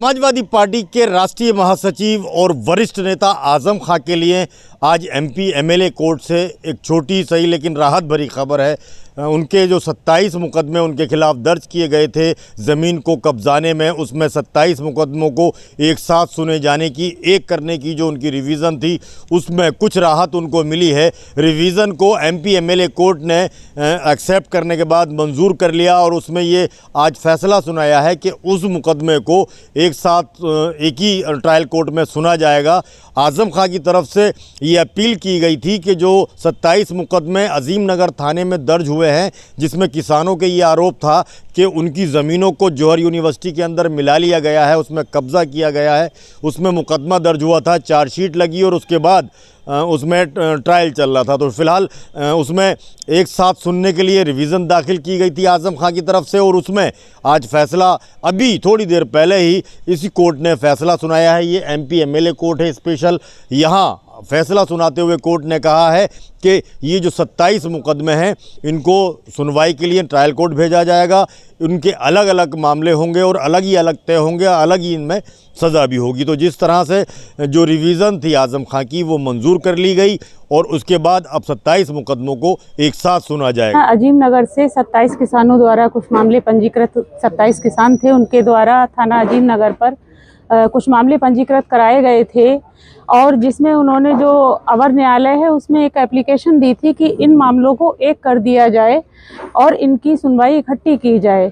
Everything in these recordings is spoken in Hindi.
समाजवादी पार्टी के राष्ट्रीय महासचिव और वरिष्ठ नेता आजम खां के लिए आज एमपी एमएलए कोर्ट से एक छोटी सही लेकिन राहत भरी खबर है। उनके जो 27 मुकदमे उनके खिलाफ दर्ज किए गए थे ज़मीन को कब्जाने में, उसमें 27 मुकदमों को एक साथ सुने जाने की, एक करने की जो उनकी रिवीज़न थी उसमें कुछ राहत उनको मिली है। रिवीज़न को एमपी एमएलए कोर्ट ने एक्सेप्ट करने के बाद मंजूर कर लिया और उसमें ये आज फैसला सुनाया है कि उस मुकदमे को एक साथ एक ही ट्रायल कोर्ट में सुना जाएगा। आजम खां की तरफ से ये अपील की गई थी कि जो 27 मुकदमे अजीम नगर थाने में दर्ज हुए हैं, जिसमें किसानों के ये आरोप था कि उनकी ज़मीनों को जौहर यूनिवर्सिटी के अंदर मिला लिया गया है, उसमें कब्ज़ा किया गया है, उसमें मुकदमा दर्ज हुआ था, चार्जशीट लगी और उसके बाद उसमें ट्रायल चल रहा था। तो फिलहाल उसमें एक साथ सुनने के लिए रिवीज़न दाखिल की गई थी आजम खां की तरफ से और उसमें आज फैसला अभी थोड़ी देर पहले ही इसी कोर्ट ने फैसला सुनाया है। ये एमपी एमएलए कोर्ट है स्पेशल। यहाँ फैसला सुनाते हुए कोर्ट ने कहा है कि ये जो 27 मुकदमे हैं इनको सुनवाई के लिए ट्रायल कोर्ट भेजा जाएगा। उनके अलग अलग मामले होंगे और अलग ही अलग तय होंगे, अलग ही इनमें सज़ा भी होगी। तो जिस तरह से जो रिवीज़न थी आजम खां की वो मंजूर कर ली गई और उसके बाद अब 27 मुकदमों को एक साथ सुना जाएगा। अजीम नगर से 27 किसानों द्वारा कुछ मामले पंजीकृत 27 किसान थे, उनके द्वारा थाना अजीम नगर पर कुछ मामले पंजीकृत कराए गए थे और जिसमें उन्होंने जो अवर न्यायालय है उसमें एक एप्लीकेशन दी थी कि इन मामलों को एक कर दिया जाए और इनकी सुनवाई इकट्ठी की जाए।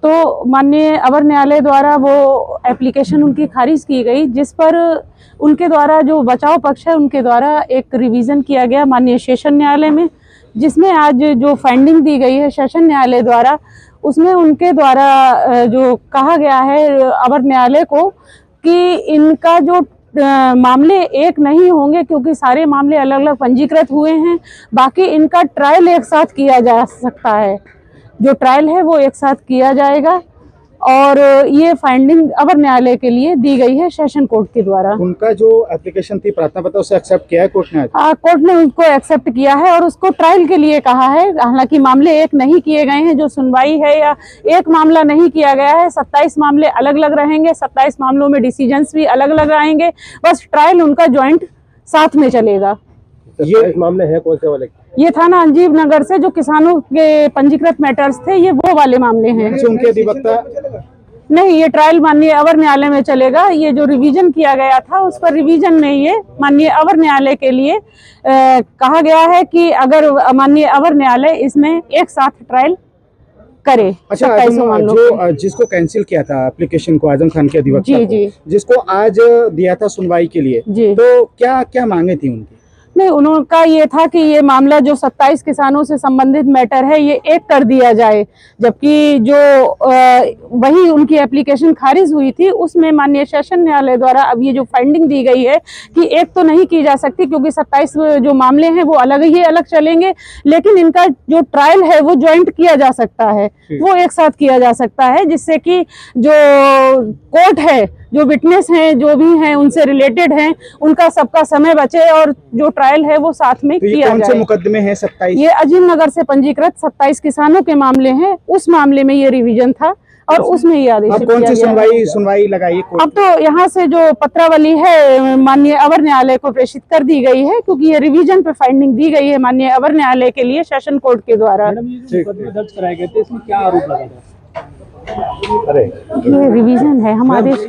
तो माननीय अवर न्यायालय द्वारा वो एप्लीकेशन उनकी खारिज की गई, जिस पर उनके द्वारा जो बचाव पक्ष है उनके द्वारा एक रिवीजन किया गया माननीय सेशन न्यायालय में, जिसमें आज जो फाइंडिंग दी गई है सेशन न्यायालय द्वारा, उसमें उनके द्वारा जो कहा गया है अवर न्यायालय को कि इनका जो मामले एक नहीं होंगे क्योंकि सारे मामले अलग अलग पंजीकृत हुए हैं, बाकी इनका ट्रायल एक साथ किया जा सकता है। जो ट्रायल है वो एक साथ किया जाएगा और ये फाइंडिंग अवर न्यायालय के लिए दी गई है सेशन कोर्ट के द्वारा। उनका जो एप्लीकेशन थी प्रार्थना पत्र उसे एक्सेप्ट किया है कोर्ट ने? कोर्ट ने उसको एक्सेप्ट किया है और उसको ट्रायल के लिए कहा है। हालांकि मामले एक नहीं किए गए हैं, जो सुनवाई है या एक मामला नहीं किया गया है, 27 मामले अलग अलग रहेंगे, 27 मामलों में डिसीजंस भी अलग अलग आएंगे, बस ट्रायल उनका ज्वाइंट साथ में चलेगा। ये मामले हैं कौन से वाले? ये थाना अजीम नगर से जो किसानों के पंजीकृत मैटर्स थे, ये वो वाले मामले हैं। उनके अधिवक्ता नहीं, ये ट्रायल माननीय अवर न्यायालय में चलेगा। ये जो रिवीजन किया गया था उस पर रिवीजन में ये माननीय अवर न्यायालय के लिए कहा गया है कि अगर माननीय अवर न्यायालय इसमें एक साथ ट्रायल करे। अच्छा, जो जिसको कैंसिल किया था एप्लीकेशन को आजम खान के अधिवक्ता को, जिसको आज दिया था सुनवाई के लिए, तो क्या क्या मांगे थी उनकी? नहीं, उनका ये था कि ये मामला जो 27 किसानों से संबंधित मैटर है ये एक कर दिया जाए, जबकि जो वही उनकी एप्लीकेशन खारिज हुई थी उसमें माननीय सेशन न्यायालय द्वारा अब ये जो फाइंडिंग दी गई है कि एक तो नहीं की जा सकती क्योंकि 27 जो मामले हैं वो अलग ही अलग चलेंगे, लेकिन इनका जो ट्रायल है वो ज्वाइंट किया जा सकता है, वो एक साथ किया जा सकता है, जिससे कि जो कोर्ट है, जो विटनेस हैं, जो भी हैं उनसे रिलेटेड हैं, उनका सबका समय बचे और जो ट्रायल है वो साथ में किया जाए। कौन से मुकदमे हैं 27? ये अजीम नगर से पंजीकृत 27 किसानों के मामले हैं। उस मामले में ये रिवीजन था और उसमें ये आदेश अब कौन सी सुनवाई लगाई? अब तो यहाँ से जो पत्रावली है माननीय अवर न्यायालय को प्रेषित कर दी गई है क्योंकि ये रिवीजन पे फाइंडिंग दी गई है माननीय अवर न्यायालय के लिए सेशन कोर्ट के द्वारा। दर्ज कराए गए थे, इसमें क्या आरोप लगा था? ये रिवीजन है, हम आदेश